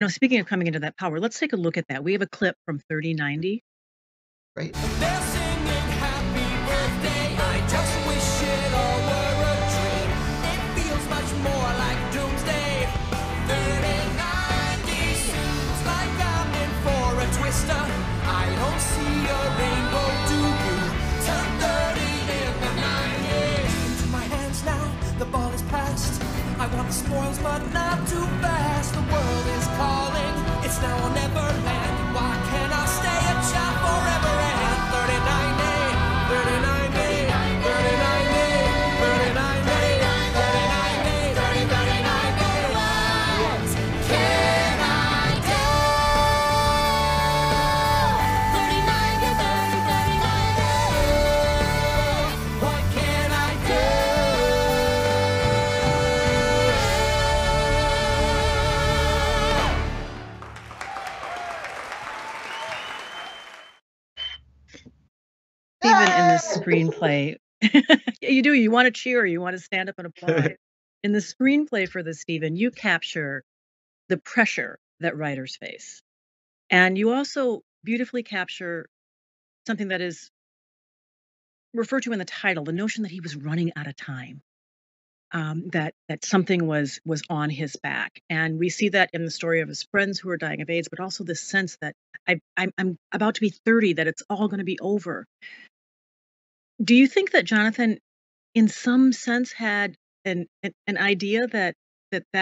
Now, speaking of coming into that power, let's take a look at that. We have a clip from 3090. Right? They're singing happy birthday. I just wish it all were a dream. It feels much more like doomsday. 3090 seems like I'm in for a twister. I don't see a rainbow, do you? Turn 30 in the 90s. Into my hands now, the ball is passed. I want the spoils, but not too fast. The world is calling. It's now or never land. Why can't I stay a child forever? And 39 day, 39 day, 39 day, 39 day, 39 day, 30, 39 day. What can I do? 39 day, 30, 39 day. What can I do? Even in this screenplay, yeah, you do. You want to cheer, you want to stand up and applaud. In the screenplay for this, Stephen, you capture the pressure that writers face. And you also beautifully capture something that is referred to in the title, the notion that he was running out of time. That something was on his back, and we see that in the story of his friends who are dying of AIDS, but also this sense that I'm about to be 30, that it's all going to be over. Do you think that Jonathan, in some sense, had an idea that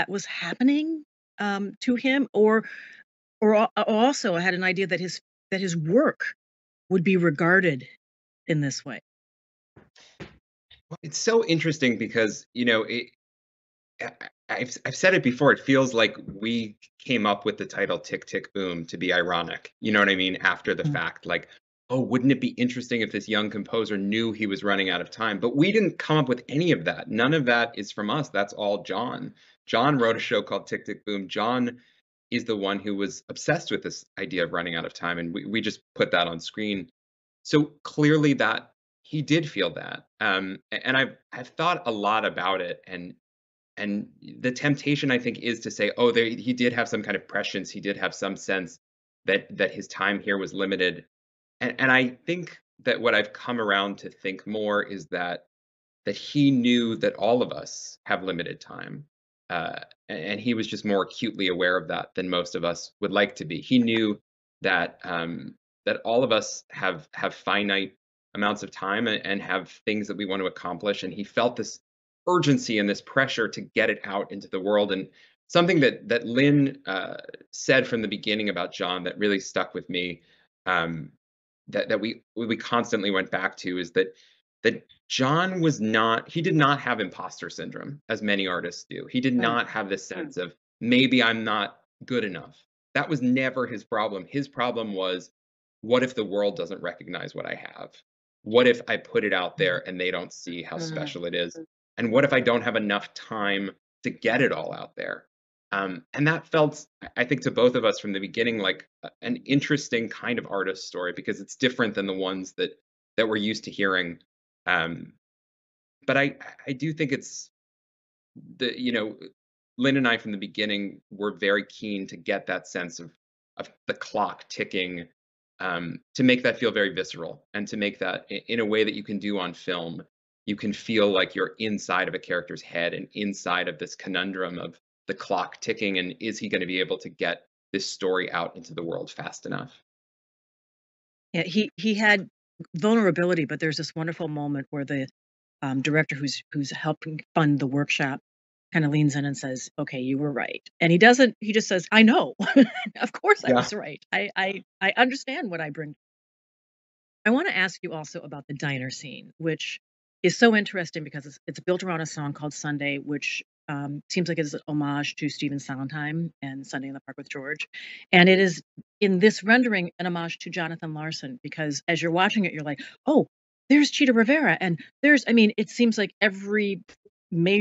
was happening to him, or also had an idea that his work would be regarded in this way? It's so interesting because, I've said it before. It feels like we came up with the title "Tick Tick Boom" to be ironic. You know what I mean? After the Mm. fact, like, oh, wouldn't it be interesting if this young composer knew he was running out of time? But we didn't come up with any of that. None of that is from us. That's all John. John wrote a show called Tick Tick Boom. John is the one who was obsessed with this idea of running out of time, and we just put that on screen. So clearly that he did feel that. And I've thought a lot about it, and the temptation, I think, is to say, oh, he did have some kind of prescience. He did have some sense that his time here was limited. And I think that what I've come around to think more is that he knew that all of us have limited time. And he was just more acutely aware of that than most of us would like to be. He knew that that all of us have finite amounts of time and have things that we want to accomplish, and he felt this urgency and this pressure to get it out into the world. And something that Lynn said from the beginning about John that really stuck with me, that we constantly went back to, is that John he did not have imposter syndrome, as many artists do. He did Right. not have this sense of, maybe I'm not good enough. That was never his problem. His problem was, what if the world doesn't recognize what I have? What if I put it out there and they don't see how special it is? And what if I don't have enough time to get it all out there? And that felt, I think, to both of us from the beginning, like an interesting kind of artist story, because it's different than the ones that we're used to hearing. But I do think it's Lynn and I from the beginning were very keen to get that sense of the clock ticking, to make that feel very visceral, and to make that in a way that you can do on film. You can feel like you're inside of a character's head and inside of this conundrum of the clock ticking, and is he going to be able to get this story out into the world fast enough? Yeah, he had vulnerability, but there's this wonderful moment where the director who's helping fund the workshop kind of leans in and says, "Okay, you were right." And he doesn't. He just says, "I know, of course I Yeah. was right. I understand what I bring." I want to ask you also about the diner scene, which is so interesting because it's built around a song called Sunday, which seems like it's an homage to Stephen Sondheim and Sunday in the Park with George. And it is, in this rendering, an homage to Jonathan Larson, because as you're watching it, you're like, oh, there's Cheetah Rivera. And it seems like every major